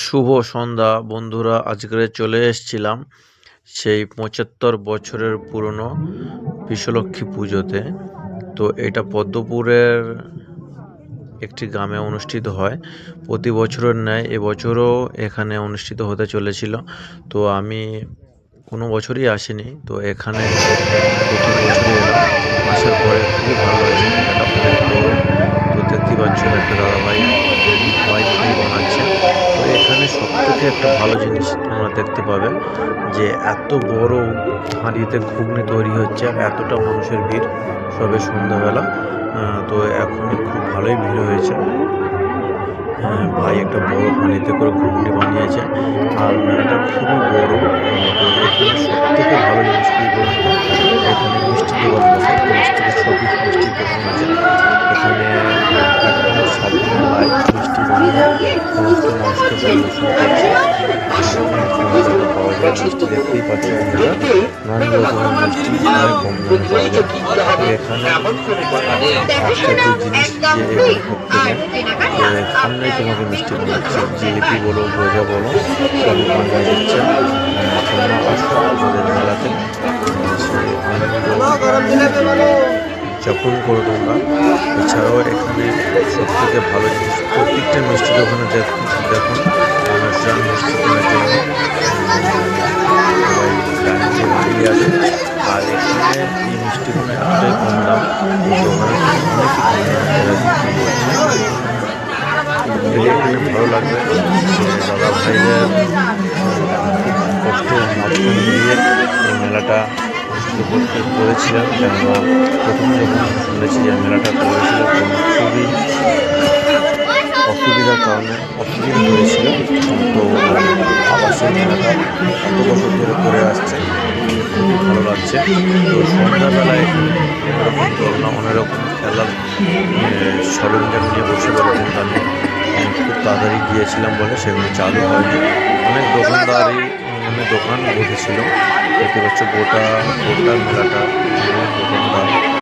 শুভ সন্ধ্যা বন্ধুরা, আজকে চলে এসেছিলাম সেই ৭৫ বছরের পুরনো বিশ্বলক্ষ্মী পুজোতে। তো এটা পদ্মপুরের একটি গ্রামে অনুষ্ঠিত হয়। প্রতি বছরের ন্যায় এবছরও এখানে অনুষ্ঠিত হতে চলেছিল। তো আমি কোনো বছরই আসিনি, তো এখানে প্রথম বছরই এলাম। আসার পরে খুবই ভালো লাগছে। এটা অনেক বড়। তো দেখতেই পাচ্ছ একটা দাদাভাই ওয়াইফাই বানাচ্ছে। তো এখানে সবথেকে একটা ভালো জিনিস তোমরা দেখতে পাবে যে এত বড় হাঁড়িতে ঘুগনি তৈরি হচ্ছে আর এতটা মানুষের ভিড় সবে সন্ধ্যাবেলা। তো এখনই খুব ভালোই ভিড় হয়েছে। ভাই একটা বড় হাঁড়িতে করে ঘুগনি বানিয়েছে আর মেলাটা খুবই বড়। তো এখানে সবথেকে ভালো জিনিস কি বলুন তো, এখানে মিষ্টির দোকান বসে। ৫ থেকে ৬ পিস মিষ্টির দোকান আছে এখানে। একদম সাবধানে লাইভ মিষ্টি বানিয়ে সমস্ত মানুষকে পরিবেশন করছে। অনেক মজাদার পাওয়া যায় মিষ্টি, দেখতেই পাচ্ছি বন্ধুরা। নানান রকমের মিষ্টি অনেক কম দামে পাওয়া যায়। তো এখানে একটা যে জিনিস যে এখানে ঢুকতে নেই, সামনেই তোমাকে মিষ্টি বানাচ্ছে। জিলিপি বলো, গজা বলো, সবই বানিয়ে দিচ্ছে। তোমরা আসো আমাদের মেলাতে, সেই আনন্দ যাপন করো তোমরা। এছাড়াও এখানে সব থেকে ভালো জিনিস, প্রত্যেকটা মিষ্টি দোকানে দেখুন মানুষজন মিষ্টি কেনার জন্য সবাই লাইন দিয়ে দাঁড়িয়ে আছে। আর এখানে এই মিষ্টিগুলো এতটাই কম দাম, এই দোকানের থেকে অনেকই কম দামে এরা বিক্রি করছে। এখানে ভালো লাগবে যে দাদা ভাইদের খুব কষ্ট মাধ্যম দিয়ে এই মেলাটা অনুষ্ঠিত করতে করেছিলেন। কেননা প্রথম যখন শুনেছি যে মেলাটা করেছিল তখন খুবই অসুবিধার কারণে অসুবিধা হয়েছিল। তো আবার সেই মেলাটা এত বছর ধরে করে আসছে, খুবই ভালো লাগছে। তো সন্ধ্যাবেলায় এখানে অনেক রকম দোলনা, অনেক রকম খেলার সরঞ্জাম নিয়ে বসে পড়ে, কিন্তু আমি খুব তাড়াতাড়ি গিয়েছিলাম বলে সেগুলো চালু হয়নি। অনেক দোকান বসেছিল। দেখতে পাচ্ছ গোটা মেলাটা অনেক দোকানদার।